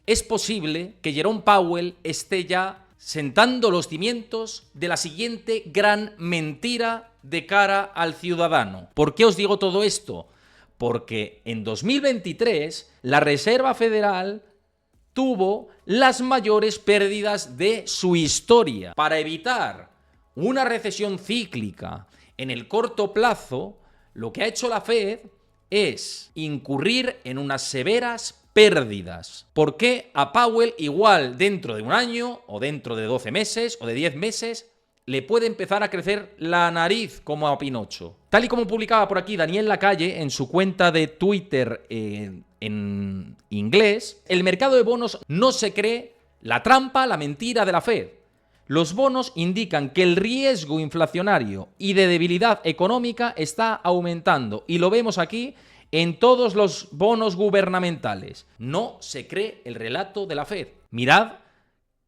es posible que Jerome Powell esté ya sentando los cimientos de la siguiente gran mentira de cara al ciudadano. ¿Por qué os digo todo esto? Porque en 2023 la Reserva Federal tuvo las mayores pérdidas de su historia. Para evitar una recesión cíclica en el corto plazo, lo que ha hecho la Fed es incurrir en unas severas pérdidas. ¿Por qué a Powell igual dentro de un año o dentro de 12 meses o de 10 meses le puede empezar a crecer la nariz como a Pinocho? Tal y como publicaba por aquí Daniel Lacalle en su cuenta de Twitter en inglés, el mercado de bonos no se cree la trampa, la mentira de la Fed. Los bonos indican que el riesgo inflacionario y de debilidad económica está aumentando y lo vemos aquí en todos los bonos gubernamentales. No se cree el relato de la Fed. Mirad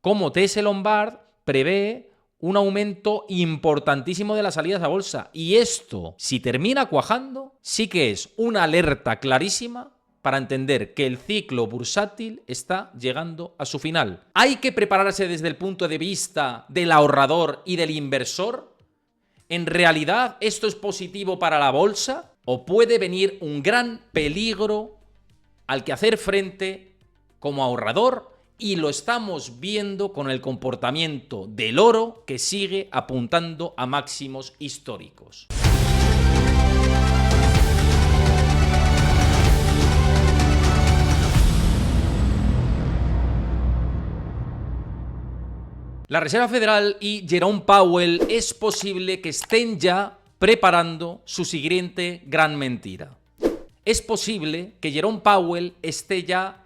cómo TS Lombard prevé un aumento importantísimo de las salidas a bolsa. Y esto, si termina cuajando, sí que es una alerta clarísima para entender que el ciclo bursátil está llegando a su final. ¿Hay que prepararse desde el punto de vista del ahorrador y del inversor? ¿En realidad esto es positivo para la bolsa? ¿O puede venir un gran peligro al que hacer frente como ahorrador? Y lo estamos viendo con el comportamiento del oro, que sigue apuntando a máximos históricos. La Reserva Federal y Jerome Powell es posible que estén ya preparando su siguiente gran mentira. Es posible que Jerome Powell esté ya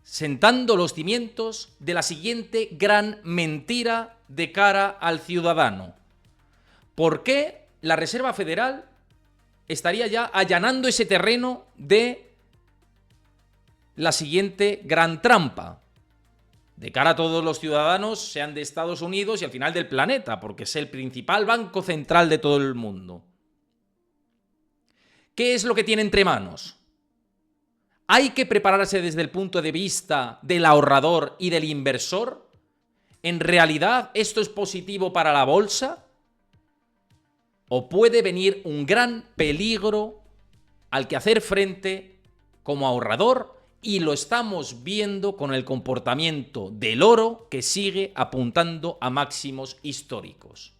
sentando los cimientos de la siguiente gran mentira de cara al ciudadano. ¿Por qué la Reserva Federal estaría ya allanando ese terreno de la siguiente gran trampa de cara a todos los ciudadanos, sean de Estados Unidos y al final del planeta, porque es el principal banco central de todo el mundo? ¿Qué es lo que tiene entre manos? ¿Hay que prepararse desde el punto de vista del ahorrador y del inversor? ¿En realidad esto es positivo para la bolsa? ¿O puede venir un gran peligro al que hacer frente como ahorrador? Y lo estamos viendo con el comportamiento del oro, que sigue apuntando a máximos históricos.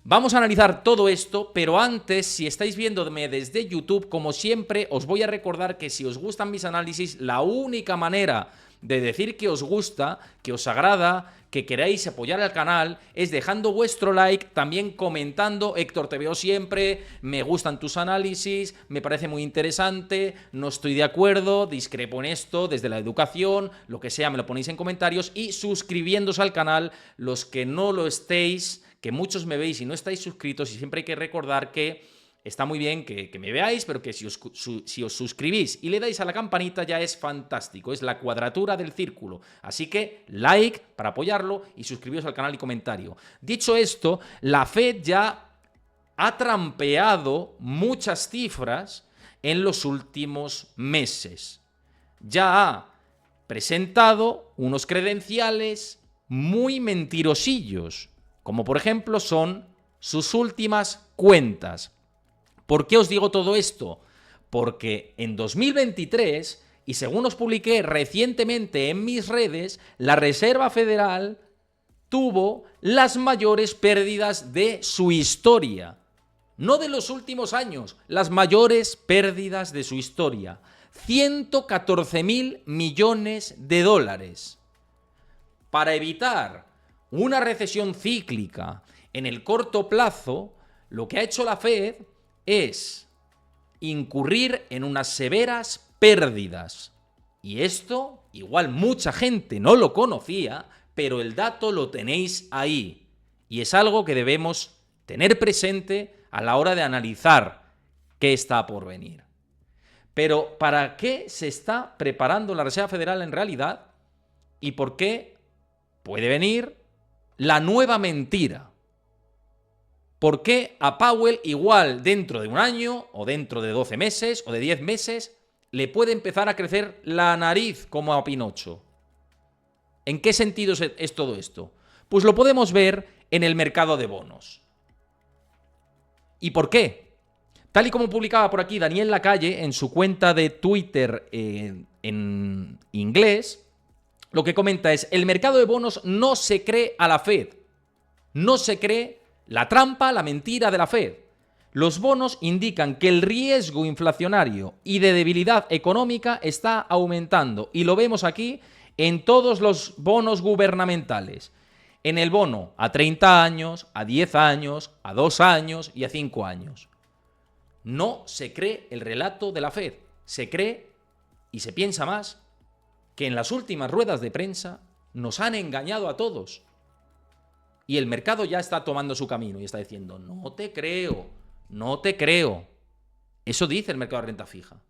Vamos a analizar todo esto, pero antes, si estáis viéndome desde YouTube, como siempre, os voy a recordar que si os gustan mis análisis, la única manera de decir que os gusta, que os agrada, que queráis apoyar al canal, es dejando vuestro like, también comentando: Héctor, te veo siempre, me gustan tus análisis, me parece muy interesante, no estoy de acuerdo, discrepo en esto, desde la educación, lo que sea, me lo ponéis en comentarios, y suscribiéndose al canal, los que no lo estéis, que muchos me veis y no estáis suscritos, y siempre hay que recordar que está muy bien que me veáis, pero que si os suscribís y le dais a la campanita ya es fantástico, es la cuadratura del círculo. Así que like para apoyarlo y suscribiros al canal y comentario. Dicho esto, la Fed ya ha trampeado muchas cifras en los últimos meses. Ya ha presentado unos credenciales muy mentirosillos, como por ejemplo son sus últimas cuentas. ¿Por qué os digo todo esto? Porque en 2023, y según os publiqué recientemente en mis redes, la Reserva Federal tuvo las mayores pérdidas de su historia. No de los últimos años, las mayores pérdidas de su historia. 114.000 millones de dólares. Para evitar una recesión cíclica en el corto plazo, lo que ha hecho la Fed es incurrir en unas severas pérdidas. Y esto, igual mucha gente no lo conocía, pero el dato lo tenéis ahí. Y es algo que debemos tener presente a la hora de analizar qué está por venir. Pero ¿para qué se está preparando la Reserva Federal en realidad? ¿Y por qué puede venir la nueva mentira? ¿Por qué a Powell igual dentro de un año o dentro de 12 meses o de 10 meses le puede empezar a crecer la nariz como a Pinocho. ¿En qué sentido es todo esto? Pues lo podemos ver en el mercado de bonos. ¿Y por qué? Tal y como publicaba por aquí Daniel Lacalle en su cuenta de Twitter en inglés, lo que comenta es: el mercado de bonos no se cree a la Fed. No se cree la trampa, la mentira de la Fed. Los bonos indican que el riesgo inflacionario y de debilidad económica está aumentando. Y lo vemos aquí en todos los bonos gubernamentales. En el bono a 30 años, a 10 años, a 2 años y a 5 años. No se cree el relato de la Fed. Se cree y se piensa más que en las últimas ruedas de prensa nos han engañado a todos. Y el mercado ya está tomando su camino y está diciendo: no te creo, no te creo. Eso dice el mercado de renta fija.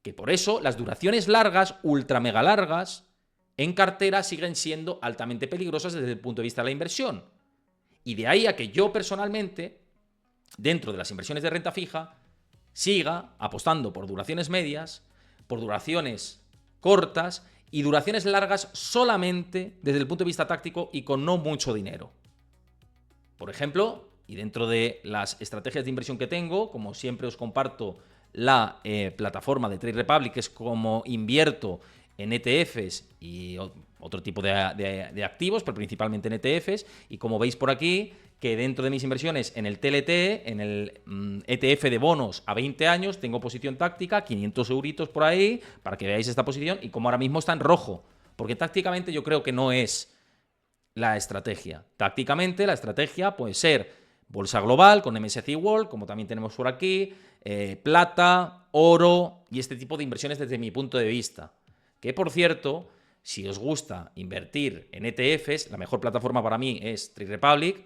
Que por eso las duraciones largas, ultra mega largas, en cartera siguen siendo altamente peligrosas desde el punto de vista de la inversión. Y de ahí a que yo personalmente, dentro de las inversiones de renta fija, siga apostando por duraciones medias, por duraciones cortas y duraciones largas solamente desde el punto de vista táctico y con no mucho dinero. Por ejemplo, y dentro de las estrategias de inversión que tengo, como siempre os comparto la plataforma de Trade Republic, que es como invierto en ETFs y otro tipo de activos, pero principalmente en ETFs, y como veis por aquí, que dentro de mis inversiones en el TLT, en el ETF de bonos a 20 años, tengo posición táctica, 500 euritos por ahí, para que veáis esta posición, y como ahora mismo está en rojo, porque tácticamente yo creo que no es la estrategia. Tácticamente la estrategia puede ser bolsa global con MSCI World, como también tenemos por aquí, plata, oro y este tipo de inversiones desde mi punto de vista. Que, por cierto, si os gusta invertir en ETFs, la mejor plataforma para mí es Trade Republic.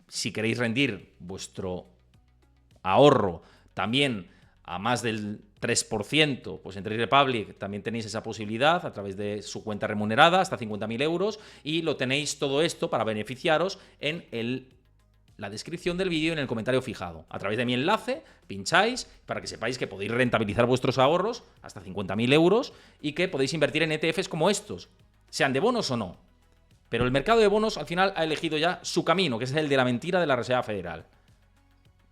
Si queréis rendir vuestro ahorro también a más del 3%, pues en Trade Republic también tenéis esa posibilidad a través de su cuenta remunerada, hasta 50.000 euros, y lo tenéis todo esto para beneficiaros en la descripción del vídeo, en el comentario fijado. A través de mi enlace, pincháis para que sepáis que podéis rentabilizar vuestros ahorros hasta 50.000 euros y que podéis invertir en ETFs como estos, sean de bonos o no. Pero el mercado de bonos al final ha elegido ya su camino, que es el de la mentira de la Reserva Federal.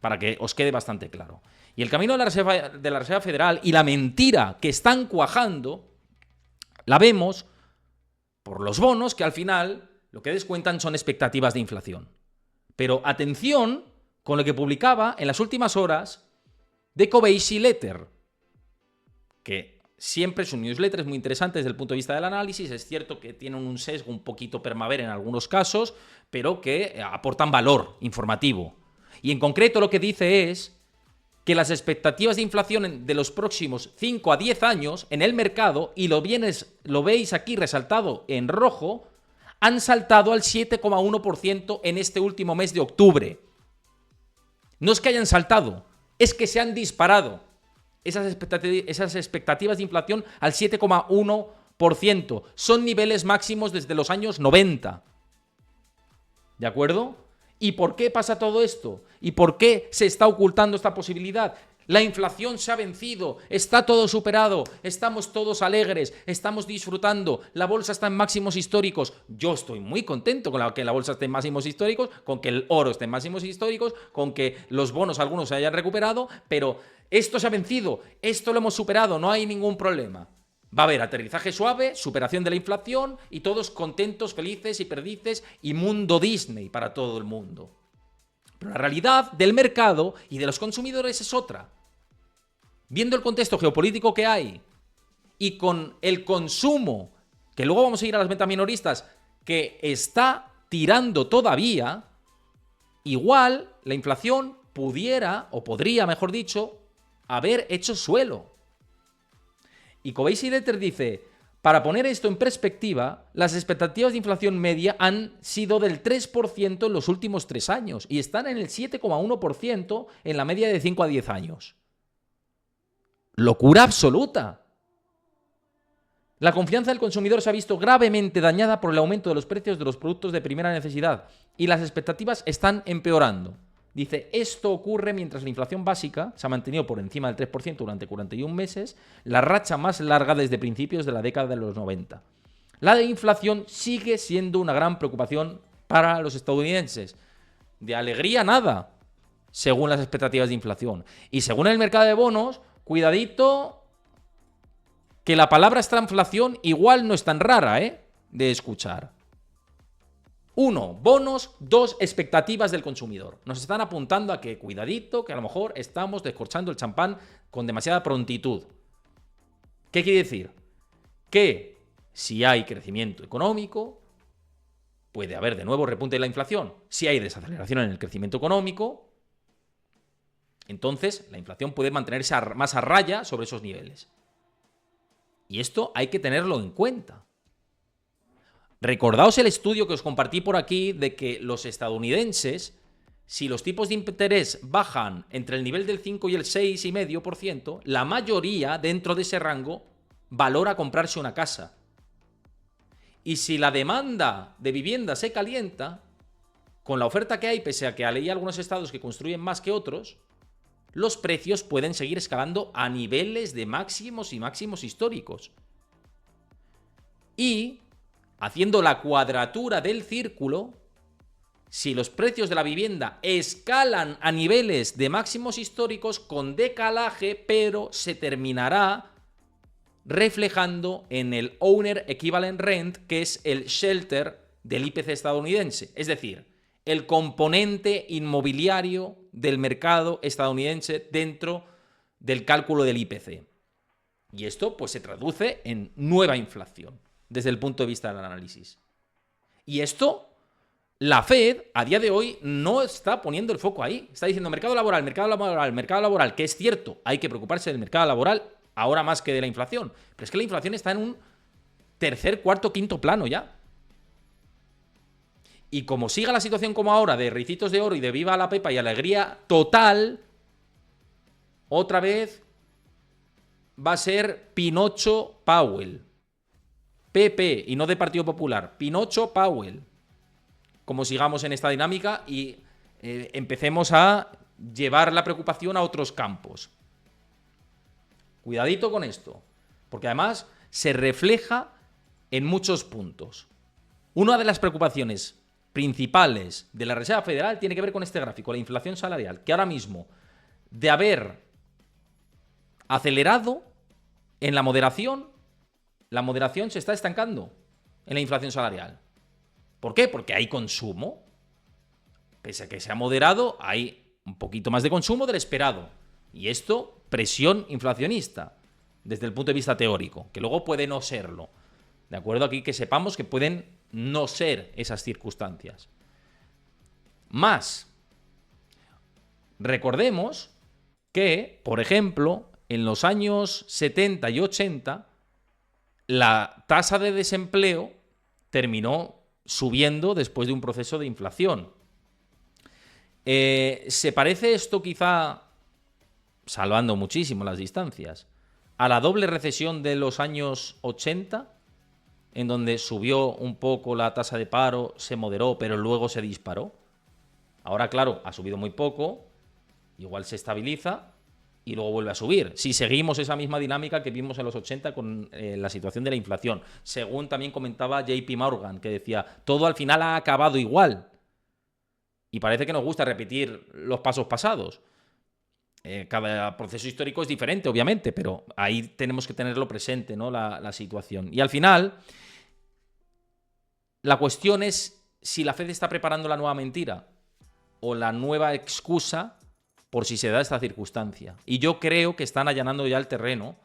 Para que os quede bastante claro. Y el camino de la Reserva Federal y la mentira que están cuajando, la vemos por los bonos, que al final lo que descuentan son expectativas de inflación. Pero atención con lo que publicaba en las últimas horas de Kobeissi Letter, que siempre su newsletter es muy interesante desde el punto de vista del análisis. Es cierto que tienen un sesgo un poquito permaver en algunos casos, pero que aportan valor informativo. Y en concreto lo que dice es que las expectativas de inflación de los próximos 5 a 10 años en el mercado, y lo veis aquí resaltado en rojo, han saltado al 7,1% en este último mes de octubre. No es que hayan saltado, es que se han disparado esas expectativas de inflación al 7,1%. Son niveles máximos desde los años 90. ¿De acuerdo? ¿Y por qué pasa todo esto? ¿Y por qué se está ocultando esta posibilidad? La inflación se ha vencido, está todo superado, estamos todos alegres, estamos disfrutando, la bolsa está en máximos históricos. Yo estoy muy contento con que la bolsa esté en máximos históricos, con que el oro esté en máximos históricos, con que los bonos algunos se hayan recuperado, pero esto se ha vencido, esto lo hemos superado, no hay ningún problema. Va a haber aterrizaje suave, superación de la inflación y todos contentos, felices y perdices y mundo Disney para todo el mundo. Pero la realidad del mercado y de los consumidores es otra. Viendo el contexto geopolítico que hay y con el consumo, que luego vamos a ir a las ventas minoristas, que está tirando todavía, igual la inflación pudiera, o podría, mejor dicho, haber hecho suelo. Y Kobeissi Letter dice: para poner esto en perspectiva, las expectativas de inflación media han sido del 3% en los últimos 3 años y están en el 7,1% en la media de 5 a 10 años. ¡Locura absoluta! La confianza del consumidor se ha visto gravemente dañada por el aumento de los precios de los productos de primera necesidad y las expectativas están empeorando. Dice, esto ocurre mientras la inflación básica se ha mantenido por encima del 3% durante 41 meses, la racha más larga desde principios de la década de los 90. La de inflación sigue siendo una gran preocupación para los estadounidenses. De alegría nada, según las expectativas de inflación. Y según el mercado de bonos, cuidadito, que la palabra estanflación igual no es tan rara, de escuchar. 1, bonos. 2, expectativas del consumidor. Nos están apuntando a que, cuidadito, que a lo mejor estamos descorchando el champán con demasiada prontitud. ¿Qué quiere decir? Que si hay crecimiento económico, puede haber de nuevo repunte de la inflación. Si hay desaceleración en el crecimiento económico, entonces la inflación puede mantenerse más a raya sobre esos niveles. Y esto hay que tenerlo en cuenta. Recordaos el estudio que os compartí por aquí de que los estadounidenses, si los tipos de interés bajan entre el nivel del 5 y el 6,5%, la mayoría dentro de ese rango valora comprarse una casa. Y si la demanda de vivienda se calienta, con la oferta que hay, pese a que hay algunos estados que construyen más que otros, los precios pueden seguir escalando a niveles de máximos y máximos históricos. Y, haciendo la cuadratura del círculo, si los precios de la vivienda escalan a niveles de máximos históricos con decalaje, pero se terminará reflejando en el Owner Equivalent Rent, que es el shelter del IPC estadounidense. Es decir, el componente inmobiliario del mercado estadounidense dentro del cálculo del IPC. Y esto pues se traduce en nueva inflación desde el punto de vista del análisis. Y esto, la Fed a día de hoy no está poniendo el foco ahí. Está diciendo mercado laboral, mercado laboral, mercado laboral, que es cierto, hay que preocuparse del mercado laboral ahora más que de la inflación. Pero es que la inflación está en un tercer, cuarto, quinto plano ya. Y como siga la situación como ahora, de ricitos de oro y de viva la pepa y alegría total, otra vez va a ser Pinocho Powell. PP y no de Partido Popular. Pinocho Powell. Como sigamos en esta dinámica y empecemos a llevar la preocupación a otros campos. Cuidadito con esto, porque además se refleja en muchos puntos. Una de las preocupaciones principales de la Reserva Federal tiene que ver con este gráfico, la inflación salarial, que ahora mismo, de haber acelerado en la moderación se está estancando en la inflación salarial. ¿Por qué? Porque hay consumo. Pese a que se ha moderado, hay un poquito más de consumo del esperado. Y esto, presión inflacionista, desde el punto de vista teórico, que luego puede no serlo. ¿De acuerdo? Aquí que sepamos que pueden no ser esas circunstancias. Más, recordemos que, por ejemplo, en los años 70 y 80, la tasa de desempleo terminó subiendo después de un proceso de inflación. ¿Se parece esto quizá, salvando muchísimo las distancias, a la doble recesión de los años 80? En donde subió un poco la tasa de paro, se moderó, pero luego se disparó. Ahora, claro, ha subido muy poco, igual se estabiliza y luego vuelve a subir. Si seguimos esa misma dinámica que vimos en los 80 con la situación de la inflación. Según también comentaba JP Morgan, que decía, todo al final ha acabado igual. Y parece que nos gusta repetir los pasos pasados. Cada proceso histórico es diferente, obviamente, pero ahí tenemos que tenerlo presente, ¿no? La situación. Y al final, la cuestión es si la Fed está preparando la nueva mentira o la nueva excusa por si se da esta circunstancia. Y yo creo que están allanando ya el terreno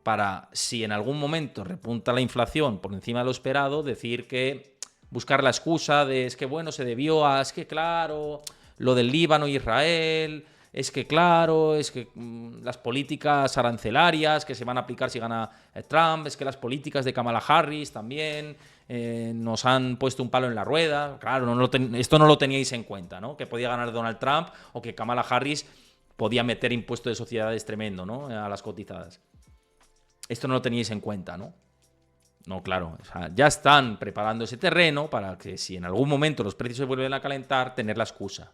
para, si en algún momento repunta la inflación por encima de lo esperado, decir que buscar la excusa de es que bueno, se debió a, es que claro, lo del Líbano y Israel, es que claro, es que las políticas arancelarias que se van a aplicar si gana Trump, es que las políticas de Kamala Harris también nos han puesto un palo en la rueda. Claro, esto no lo teníais en cuenta, ¿no? Que podía ganar Donald Trump o que Kamala Harris podía meter impuesto de sociedades tremendo, ¿no? A las cotizadas. Esto no lo teníais en cuenta, ¿no? No, claro. O sea, ya están preparando ese terreno para que si en algún momento los precios se vuelven a calentar, tener la excusa.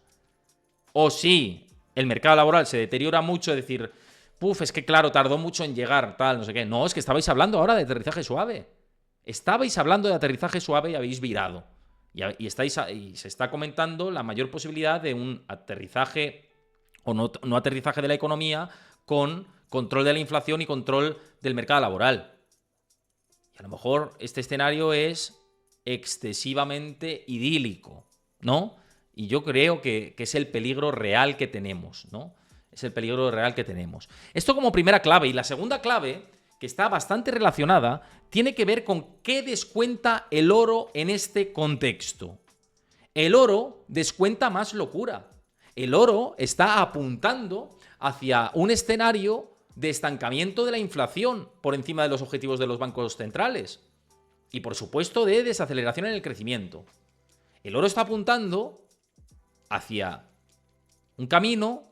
O si el mercado laboral se deteriora mucho, decir, puf, es que claro, tardó mucho en llegar, tal, no sé qué. No, es que estabais hablando ahora de aterrizaje suave. Estabais hablando de aterrizaje suave y habéis virado. Y se está comentando la mayor posibilidad de un aterrizaje o no aterrizaje de la economía con control de la inflación y control del mercado laboral. Y a lo mejor este escenario es excesivamente idílico, ¿no? Y yo creo que es el peligro real que tenemos, ¿no? Es el peligro real que tenemos. Esto como primera clave. Y la segunda clave, que está bastante relacionada, tiene que ver con qué descuenta el oro en este contexto. El oro descuenta más locura. El oro está apuntando hacia un escenario de estancamiento de la inflación por encima de los objetivos de los bancos centrales. Y por supuesto de desaceleración en el crecimiento. El oro está apuntando hacia un camino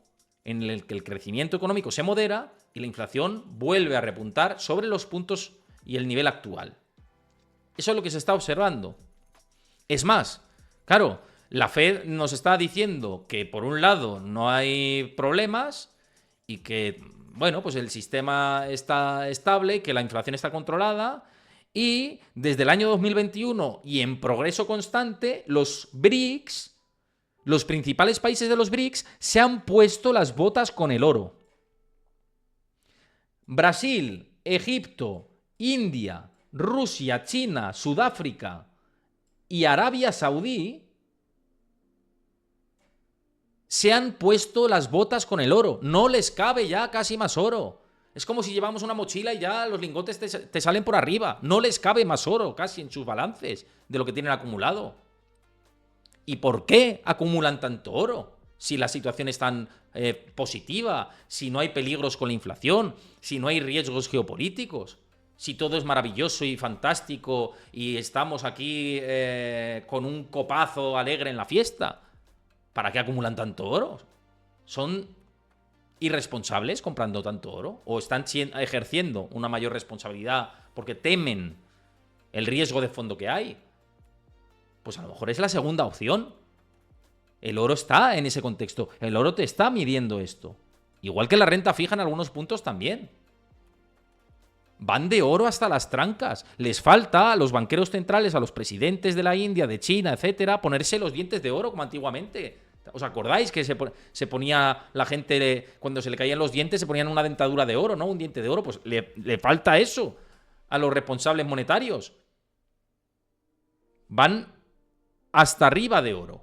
en el que el crecimiento económico se modera y la inflación vuelve a repuntar sobre los puntos y el nivel actual. Eso es lo que se está observando. Es más, claro, la Fed nos está diciendo que por un lado no hay problemas y que, bueno, pues el sistema está estable, que la inflación está controlada y desde el año 2021 y en progreso constante, los BRICS, los principales países de los BRICS, se han puesto las botas con el oro. Brasil, Egipto, India, Rusia, China, Sudáfrica y Arabia Saudí se han puesto las botas con el oro. No les cabe ya casi más oro. Es como si llevamos una mochila y ya los lingotes te salen por arriba. No les cabe más oro casi en sus balances de lo que tienen acumulado. ¿Y por qué acumulan tanto oro? Si la situación es tan positiva, si no hay peligros con la inflación, si no hay riesgos geopolíticos, si todo es maravilloso y fantástico y estamos aquí con un copazo alegre en la fiesta. ¿Para qué acumulan tanto oro? ¿Son irresponsables comprando tanto oro? ¿O están ejerciendo una mayor responsabilidad porque temen el riesgo de fondo que hay? Pues a lo mejor es la segunda opción. El oro está en ese contexto. El oro te está midiendo esto. Igual que la renta fija en algunos puntos también. Van de oro hasta las trancas. Les falta a los banqueros centrales, a los presidentes de la India, de China, etcétera, ponerse los dientes de oro como antiguamente. ¿Os acordáis que se ponía la gente, cuando se le caían los dientes, se ponían una dentadura de oro, ¿no? Un diente de oro. Pues le falta eso a los responsables monetarios. Van hasta arriba de oro.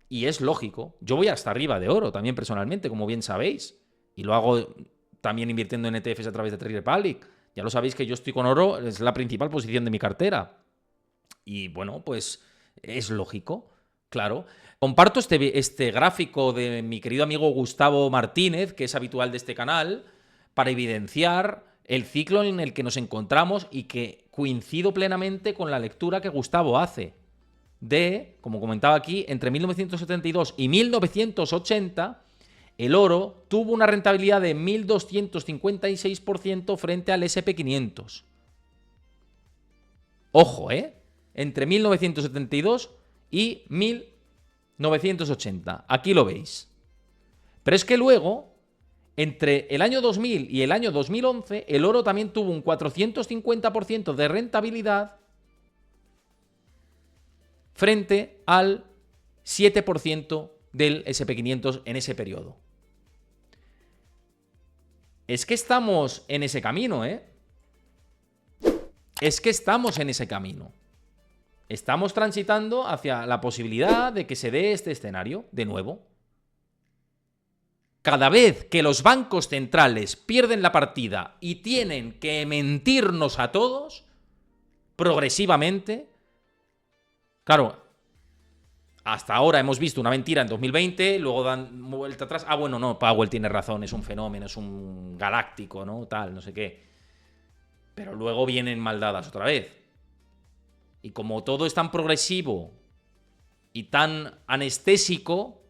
Y es lógico. Yo voy hasta arriba de oro también personalmente, como bien sabéis. Y lo hago también invirtiendo en ETFs a través de Trade Republic. Ya lo sabéis que yo estoy con oro, es la principal posición de mi cartera. Y bueno, pues es lógico, claro. Comparto este gráfico de mi querido amigo Gustavo Martínez, que es habitual de este canal, para evidenciar el ciclo en el que nos encontramos y que coincido plenamente con la lectura que Gustavo hace. De, como comentaba aquí, entre 1972 y 1980, el oro tuvo una rentabilidad de 1.256% frente al SP500. Ojo, entre 1972 y 1980. Aquí lo veis. Pero es que luego, entre el año 2000 y el año 2011, el oro también tuvo un 450% de rentabilidad frente al 7% del SP500 en ese periodo. Es que estamos en ese camino, Es que estamos en ese camino. Estamos transitando hacia la posibilidad de que se dé este escenario de nuevo. Cada vez que los bancos centrales pierden la partida y tienen que mentirnos a todos, progresivamente, claro, hasta ahora hemos visto una mentira en 2020, luego dan vuelta atrás. Ah, bueno, no, Powell tiene razón, es un fenómeno, es un galáctico, ¿no? Tal, no sé qué. Pero luego vienen maldadas otra vez. Y como todo es tan progresivo y tan anestésico,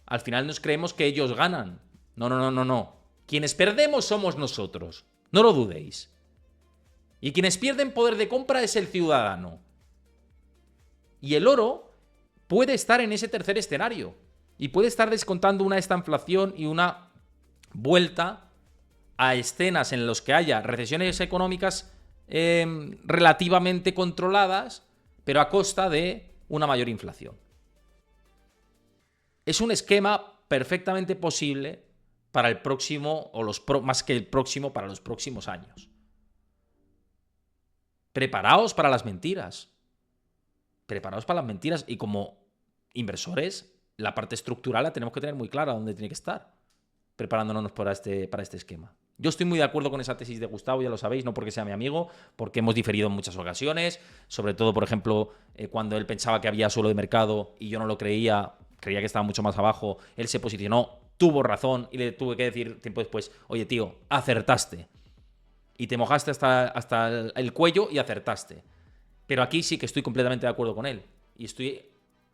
al final nos creemos que ellos ganan. No. Quienes perdemos somos nosotros. No lo dudéis. Y quienes pierden poder de compra es el ciudadano. Y el oro puede estar en ese tercer escenario. Y puede estar descontando una estanflación y una vuelta a escenas en las que haya recesiones económicas relativamente controladas, pero a costa de una mayor inflación. Es un esquema perfectamente posible para el próximo, o más que el próximo, para los próximos años. Preparaos para las mentiras. Preparaos para las mentiras. Y como inversores, la parte estructural la tenemos que tener muy clara dónde tiene que estar, preparándonos para este esquema. Yo estoy muy de acuerdo con esa tesis de Gustavo, ya lo sabéis, no porque sea mi amigo, porque hemos diferido en muchas ocasiones, sobre todo, por ejemplo, cuando él pensaba que había suelo de mercado y yo no lo creía que estaba mucho más abajo, él se posicionó, tuvo razón y le tuve que decir tiempo después, oye tío, acertaste. Y te mojaste hasta el cuello y acertaste. Pero aquí sí que estoy completamente de acuerdo con él. Y estoy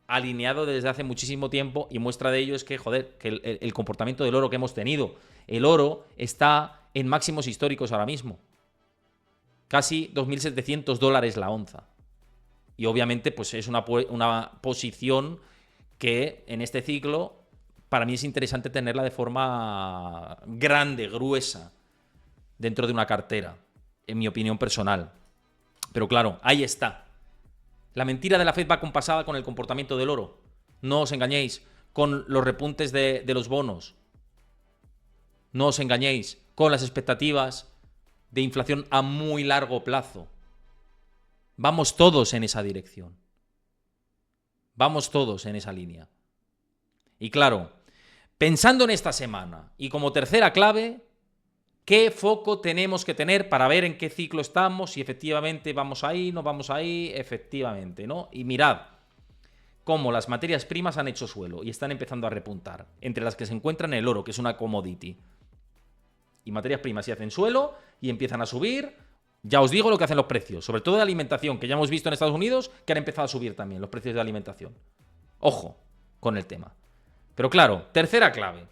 alineado desde hace muchísimo tiempo, y muestra de ello es que, joder, que el comportamiento del oro que hemos tenido. El oro está en máximos históricos ahora mismo. Casi $2.700 la onza. Y obviamente pues es una posición que en este ciclo para mí es interesante tenerla de forma grande, gruesa, dentro de una cartera, en mi opinión personal. Pero claro, ahí está. La mentira de la Fed va compasada con el comportamiento del oro. No os engañéis con los repuntes de los bonos. No os engañéis con las expectativas de inflación a muy largo plazo. Vamos todos en esa dirección. Vamos todos en esa línea. Y claro, pensando en esta semana y como tercera clave, ¿qué foco tenemos que tener para ver en qué ciclo estamos? Si efectivamente vamos ahí, no vamos ahí, efectivamente, ¿no? Y mirad cómo las materias primas han hecho suelo y están empezando a repuntar, entre las que se encuentran el oro, que es una commodity. Y materias primas y hacen suelo y empiezan a subir. Ya os digo lo que hacen los precios, sobre todo de alimentación, que ya hemos visto en Estados Unidos que han empezado a subir también los precios de alimentación. Ojo con el tema. Pero claro, tercera clave.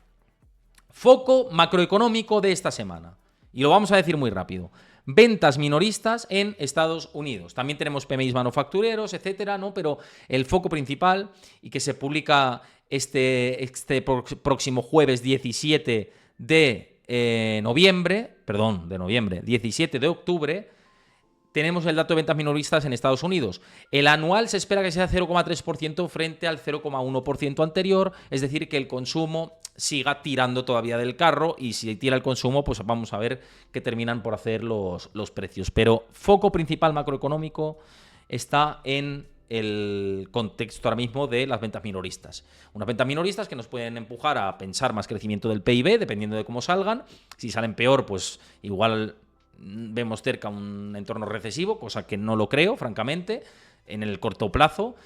Foco macroeconómico de esta semana. Y lo vamos a decir muy rápido. Ventas minoristas en Estados Unidos. También tenemos PMIs manufactureros, etcétera, ¿no? Pero el foco principal, y que se publica este próximo jueves 17 de noviembre, 17 de octubre, tenemos el dato de ventas minoristas en Estados Unidos. El anual se espera que sea 0,3% frente al 0,1% anterior, es decir, que el consumo siga tirando todavía del carro, y si tira el consumo, pues vamos a ver qué terminan por hacer los precios. Pero foco principal macroeconómico está en el contexto ahora mismo de las ventas minoristas. Unas ventas minoristas que nos pueden empujar a pensar más crecimiento del PIB, dependiendo de cómo salgan. Si salen peor, pues igual vemos cerca un entorno recesivo, cosa que no lo creo, francamente, en el corto plazo.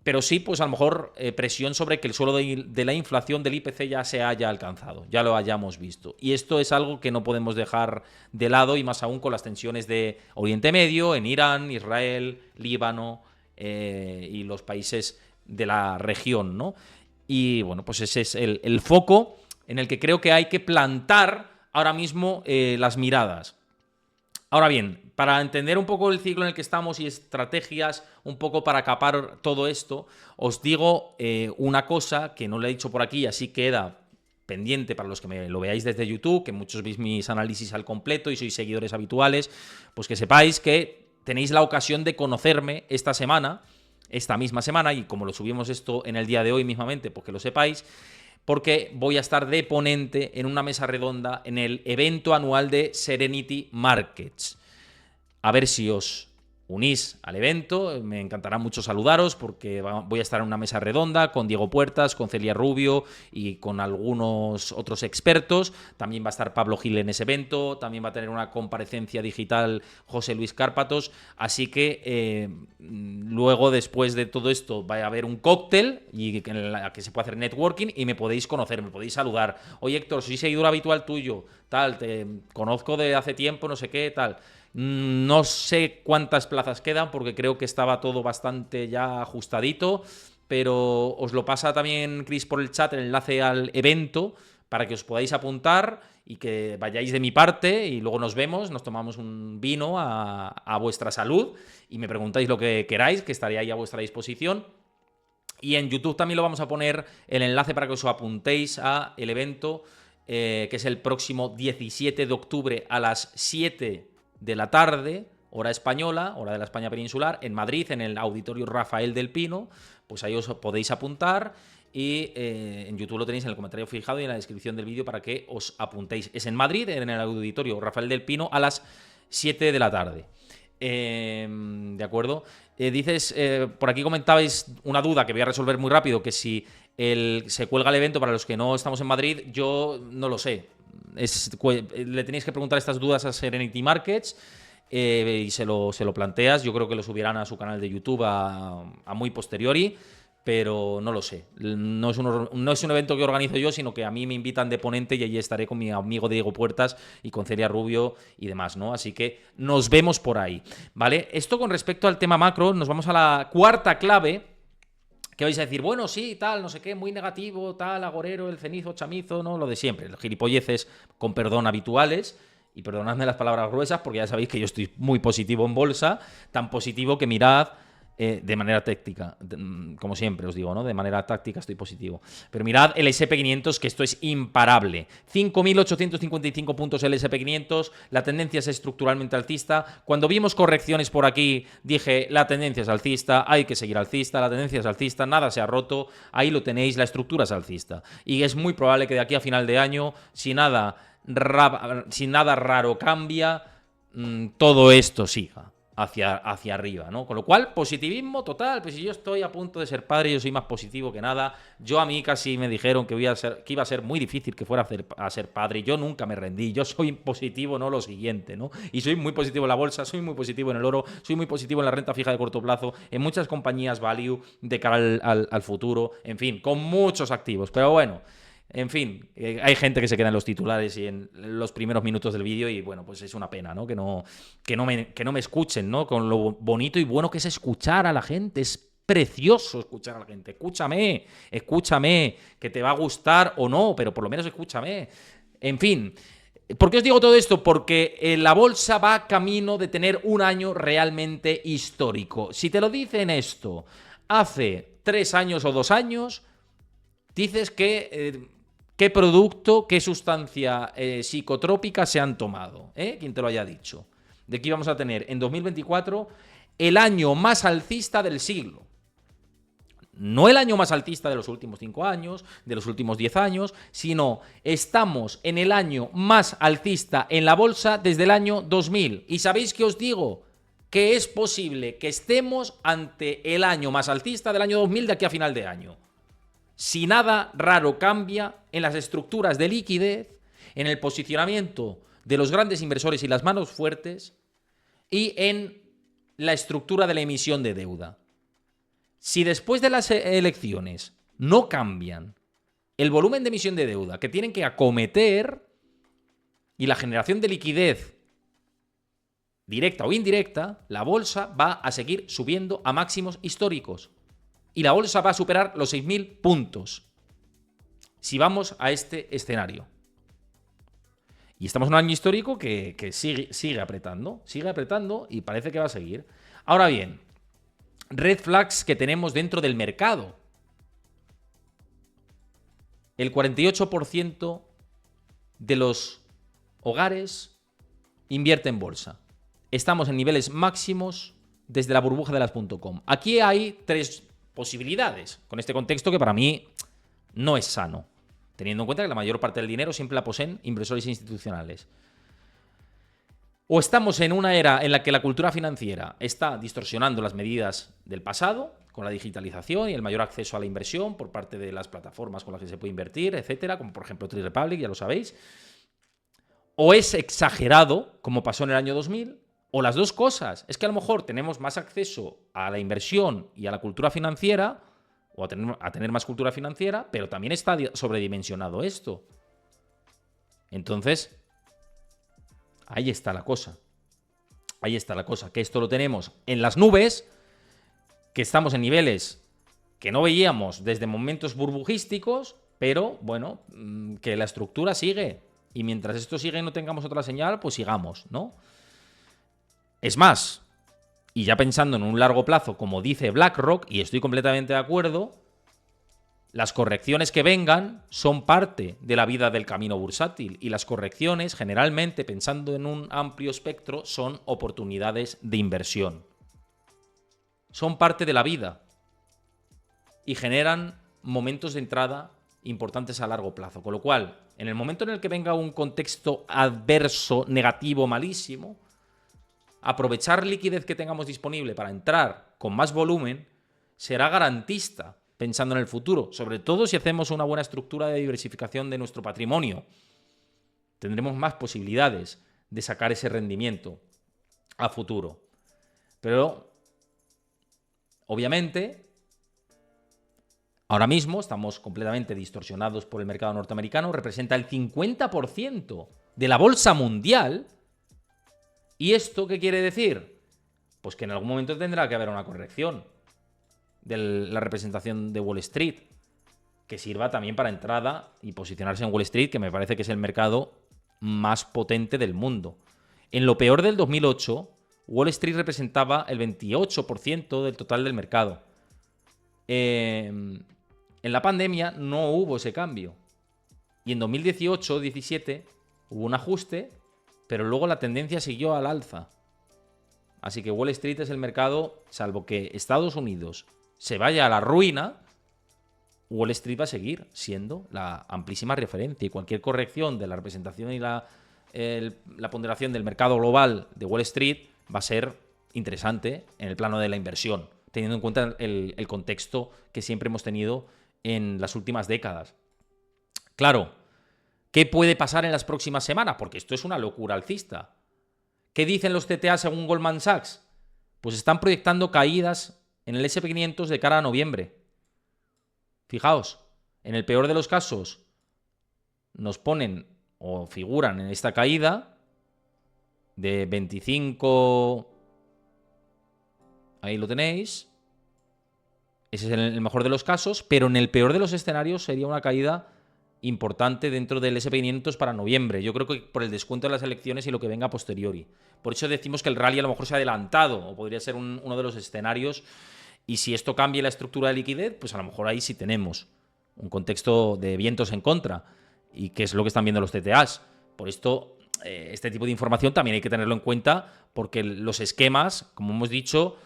Pero sí, pues a lo mejor presión sobre que el suelo de la inflación del IPC ya se haya alcanzado, ya lo hayamos visto. Y esto es algo que no podemos dejar de lado, y más aún con las tensiones de Oriente Medio, en Irán, Israel, Líbano y los países de la región, ¿no? Y bueno, pues ese es el foco en el que creo que hay que plantar ahora mismo las miradas. Ahora bien, para entender un poco el ciclo en el que estamos y estrategias un poco para capar todo esto, os digo una cosa que no le he dicho por aquí, así queda pendiente para los que me lo veáis desde YouTube, que muchos veis mis análisis al completo y sois seguidores habituales, pues que sepáis que tenéis la ocasión de conocerme esta misma semana, y como lo subimos esto en el día de hoy mismamente, pues que lo sepáis, porque voy a estar de ponente en una mesa redonda en el evento anual de Serenity Markets. A ver si os unís al evento, me encantará mucho saludaros, porque voy a estar en una mesa redonda con Diego Puertas, con Celia Rubio y con algunos otros expertos. También va a estar Pablo Gil en ese evento, también va a tener una comparecencia digital José Luis Cárpatos, así que luego, después de todo esto, va a haber un cóctel y en la que se puede hacer networking y me podéis conocer, me podéis saludar. Oye, Héctor, soy seguidor habitual tuyo, tal, te conozco de hace tiempo, no sé qué, tal. No sé cuántas plazas quedan, porque creo que estaba todo bastante ya ajustadito, pero os lo pasa también Chris por el chat, el enlace al evento, para que os podáis apuntar y que vayáis de mi parte y luego nos vemos, nos tomamos un vino a vuestra salud y me preguntáis lo que queráis, que estaré ahí a vuestra disposición. Y en YouTube también lo vamos a poner el enlace para que os apuntéis a el evento, que es el próximo 17 de octubre a las 7 de la tarde, hora española, hora de la España peninsular, en Madrid, en el Auditorio Rafael del Pino. Pues ahí os podéis apuntar y en YouTube lo tenéis en el comentario fijado y en la descripción del vídeo para que os apuntéis. Es en Madrid, en el Auditorio Rafael del Pino, a las 7 de la tarde. De acuerdo. Dices, por aquí comentabais una duda que voy a resolver muy rápido, que si se cuelga el evento para los que no estamos en Madrid, yo no lo sé. Le tenéis que preguntar estas dudas a Serenity Markets y se lo planteas. Yo creo que lo subirán a su canal de YouTube a muy posteriori, pero no lo sé. No es un evento que organizo yo, sino que a mí me invitan de ponente y allí estaré con mi amigo Diego Puertas y con Celia Rubio y demás, ¿no? Así que nos vemos por ahí, ¿vale? Esto con respecto al tema macro, nos vamos a la cuarta clave, que vais a decir, bueno, sí, tal, no sé qué, muy negativo, tal, agorero, el cenizo, chamizo, ¿no? Lo de siempre, los gilipolleces, con perdón, habituales. Y perdonadme las palabras gruesas, porque ya sabéis que yo estoy muy positivo en bolsa, tan positivo que mirad de manera táctica, como siempre os digo, ¿no? De manera táctica estoy positivo. Pero mirad el S&P500, que esto es imparable. 5.855 puntos el S&P500, la tendencia es estructuralmente alcista. Cuando vimos correcciones por aquí, dije, la tendencia es alcista, hay que seguir alcista, la tendencia es alcista, nada se ha roto, ahí lo tenéis, la estructura es alcista. Y es muy probable que de aquí a final de año, si nada raro cambia, todo esto siga hacia arriba, ¿no? Con lo cual, positivismo total. Pues si yo estoy a punto de ser padre, yo soy más positivo que nada. A mí casi me dijeron que iba a ser muy difícil que fuera a ser padre. Yo nunca me rendí. Yo soy positivo, no lo siguiente, ¿no? Y soy muy positivo en la bolsa, soy muy positivo en el oro, soy muy positivo en la renta fija de corto plazo, en muchas compañías value de cara al futuro, en fin, con muchos activos. Pero bueno, en fin, hay gente que se queda en los titulares y en los primeros minutos del vídeo y bueno, pues es una pena, ¿no? Que no me escuchen, ¿no? Con lo bonito y bueno que es escuchar a la gente. Es precioso escuchar a la gente. Escúchame, que te va a gustar o no, pero por lo menos escúchame. En fin, ¿por qué os digo todo esto? Porque la bolsa va camino de tener un año realmente histórico. Si te lo dicen esto hace 3 años o 2 años, dices que qué producto, qué sustancia psicotrópica se han tomado, quien te lo haya dicho. De que íbamos a tener en 2024 el año más alcista del siglo. No el año más alcista de los últimos 5 años, de los últimos 10 años, sino estamos en el año más alcista en la bolsa desde el año 2000. ¿Y sabéis qué os digo? Que es posible que estemos ante el año más alcista del año 2000 de aquí a final de año. Si nada raro cambia en las estructuras de liquidez, en el posicionamiento de los grandes inversores y las manos fuertes y en la estructura de la emisión de deuda. Si después de las elecciones no cambian el volumen de emisión de deuda que tienen que acometer y la generación de liquidez directa o indirecta, la bolsa va a seguir subiendo a máximos históricos. Y la bolsa va a superar los 6.000 puntos si vamos a este escenario. Y estamos en un año histórico que sigue apretando y parece que va a seguir. Ahora bien, red flags que tenemos dentro del mercado. El 48% de los hogares invierte en bolsa. Estamos en niveles máximos desde la burbuja de las .com. Aquí hay 3 posibilidades, con este contexto que para mí no es sano, teniendo en cuenta que la mayor parte del dinero siempre la poseen inversores institucionales. O estamos en una era en la que la cultura financiera está distorsionando las medidas del pasado, con la digitalización y el mayor acceso a la inversión por parte de las plataformas con las que se puede invertir, etcétera, como por ejemplo Trade Republic, ya lo sabéis. O es exagerado, como pasó en el año 2000, o las dos cosas. Es que a lo mejor tenemos más acceso a la inversión y a la cultura financiera, o a tener más cultura financiera, pero también está sobredimensionado esto. Entonces, ahí está la cosa. Que esto lo tenemos en las nubes, que estamos en niveles que no veíamos desde momentos burbujísticos, Pero, bueno, que la estructura sigue. Y mientras esto sigue y no tengamos otra señal, pues sigamos, ¿no? Es más, y ya pensando en un largo plazo, como dice BlackRock, y estoy completamente de acuerdo, las correcciones que vengan son parte de la vida del camino bursátil. Y las correcciones, generalmente, pensando en un amplio espectro, son oportunidades de inversión. Son parte de la vida. Y generan momentos de entrada importantes a largo plazo. Con lo cual, en el momento en el que venga un contexto adverso, negativo, malísimo, aprovechar liquidez que tengamos disponible para entrar con más volumen será garantista pensando en el futuro, sobre todo si hacemos una buena estructura de diversificación de nuestro patrimonio. Tendremos más posibilidades de sacar ese rendimiento a futuro. Pero, obviamente, ahora mismo estamos completamente distorsionados por el mercado norteamericano, representa el 50% de la bolsa mundial. ¿Y esto qué quiere decir? Pues que en algún momento tendrá que haber una corrección de la representación de Wall Street, que sirva también para entrada y posicionarse en Wall Street, que me parece que es el mercado más potente del mundo. En lo peor del 2008, Wall Street representaba el 28% del total del mercado. En la pandemia no hubo ese cambio. Y en 2018-17 hubo un ajuste, pero luego la tendencia siguió al alza. Así que Wall Street es el mercado, salvo que Estados Unidos se vaya a la ruina, Wall Street va a seguir siendo la amplísima referencia. Y cualquier corrección de la representación y la ponderación del mercado global de Wall Street va a ser interesante en el plano de la inversión, teniendo en cuenta el contexto que siempre hemos tenido en las últimas décadas. Claro, ¿qué puede pasar en las próximas semanas? Porque esto es una locura alcista. ¿Qué dicen los CTA según Goldman Sachs? Pues están proyectando caídas en el S&P 500 de cara a noviembre. Fijaos, en el peor de los casos nos ponen o figuran en esta caída de 25... Ahí lo tenéis. Ese es el mejor de los casos, pero en el peor de los escenarios sería una caída importante dentro del S&P 500 para noviembre. Yo creo que por el descuento de las elecciones y lo que venga a posteriori. Por eso decimos que el rally a lo mejor se ha adelantado, o podría ser uno de los escenarios. Y si esto cambia la estructura de liquidez, pues a lo mejor ahí sí tenemos un contexto de vientos en contra, y que es lo que están viendo los CTAs. Por esto, este tipo de información también hay que tenerlo en cuenta, porque los esquemas, como hemos dicho,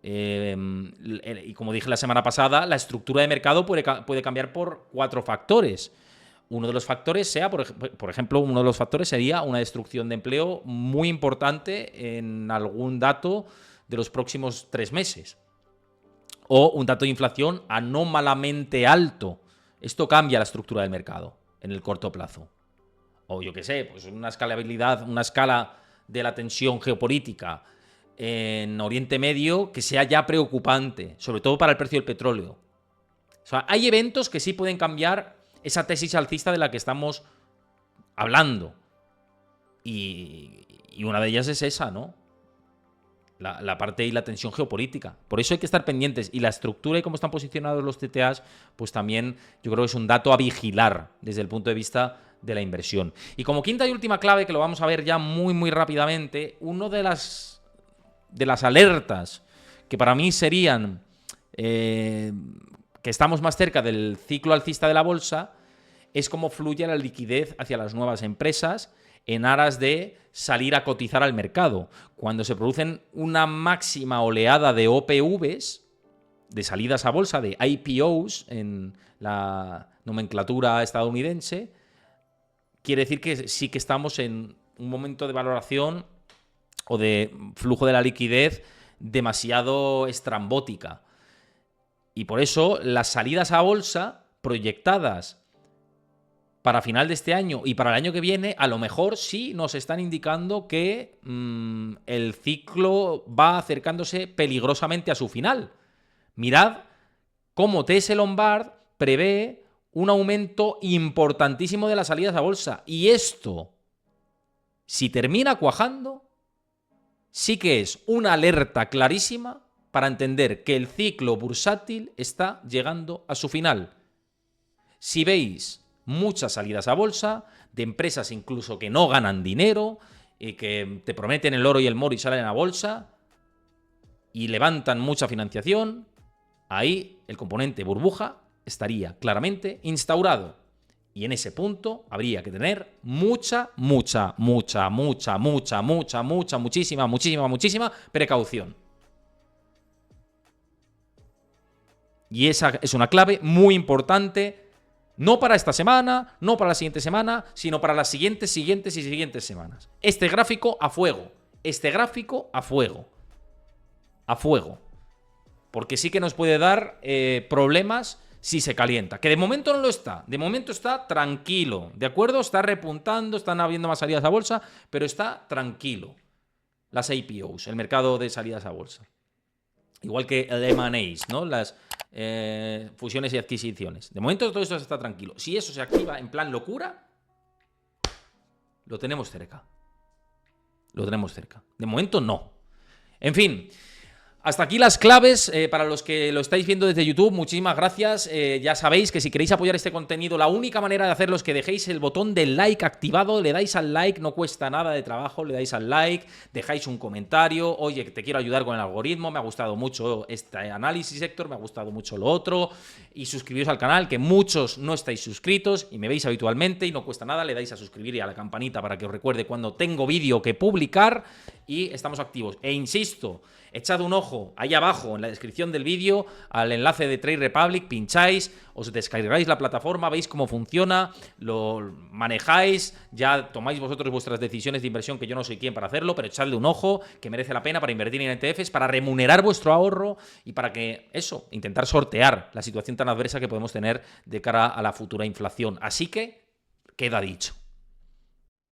y como dije la semana pasada, la estructura de mercado puede cambiar por 4 factores. Uno de los factores por ejemplo, uno de los factores sería una destrucción de empleo muy importante en algún dato de los próximos 3 meses. O un dato de inflación anómalamente alto. Esto cambia la estructura del mercado en el corto plazo. O yo qué sé, pues una escala de la tensión geopolítica en Oriente Medio que sea ya preocupante, sobre todo para el precio del petróleo. O sea, hay eventos que sí pueden cambiar esa tesis alcista de la que estamos hablando. Y una de ellas es esa, ¿no? La parte y la tensión geopolítica. Por eso hay que estar pendientes. Y la estructura y cómo están posicionados los TTAs, pues también yo creo que es un dato a vigilar desde el punto de vista de la inversión. Y como quinta y última clave, que lo vamos a ver ya muy, muy rápidamente, una de las alertas que para mí serían que estamos más cerca del ciclo alcista de la bolsa, es cómo fluye la liquidez hacia las nuevas empresas en aras de salir a cotizar al mercado. Cuando se producen una máxima oleada de OPVs, de salidas a bolsa, de IPOs en la nomenclatura estadounidense, quiere decir que sí que estamos en un momento de valoración o de flujo de la liquidez demasiado estrambótica. Y por eso las salidas a bolsa proyectadas para final de este año y para el año que viene, a lo mejor sí nos están indicando que el ciclo va acercándose peligrosamente a su final. Mirad cómo TS Lombard prevé un aumento importantísimo de las salidas a bolsa. Y esto, si termina cuajando, sí que es una alerta clarísima para entender que el ciclo bursátil está llegando a su final. Si veis muchas salidas a bolsa, de empresas incluso que no ganan dinero, y que te prometen el oro y el moro y salen a bolsa, y levantan mucha financiación, ahí el componente burbuja estaría claramente instaurado. Y en ese punto habría que tener muchísima precaución. Y esa es una clave muy importante, no para esta semana, no para la siguiente semana, sino para las siguientes semanas. Este gráfico a fuego. Este gráfico a fuego. A fuego. Porque sí que nos puede dar problemas si se calienta. Que de momento no lo está. De momento está tranquilo. ¿De acuerdo? Está repuntando, están habiendo más salidas a bolsa, pero está tranquilo. Las IPOs, el mercado de salidas a bolsa. Igual que el M&As, ¿no? Las fusiones y adquisiciones. De momento todo esto está tranquilo. Si eso se activa en plan locura, lo tenemos cerca. Lo tenemos cerca. De momento no. En fin. Hasta aquí las claves para los que lo estáis viendo desde YouTube. Muchísimas gracias. Ya sabéis que si queréis apoyar este contenido, la única manera de hacerlo es que dejéis el botón del like activado. Le dais al like, no cuesta nada de trabajo. Le dais al like, dejáis un comentario. Oye, te quiero ayudar con el algoritmo. Me ha gustado mucho este análisis, Héctor. Me ha gustado mucho lo otro. Y suscribiros al canal, que muchos no estáis suscritos y me veis habitualmente y no cuesta nada. Le dais a suscribir y a la campanita para que os recuerde cuando tengo vídeo que publicar. Y estamos activos. E insisto, echad un ojo ahí abajo en la descripción del vídeo al enlace de Trade Republic, pincháis, os descargáis la plataforma, veis cómo funciona, lo manejáis, ya tomáis vosotros vuestras decisiones de inversión, que yo no soy quien para hacerlo, pero echadle un ojo, que merece la pena para invertir en ETFs, para remunerar vuestro ahorro y para que, eso, intentar sortear la situación tan adversa que podemos tener de cara a la futura inflación. Así que, queda dicho.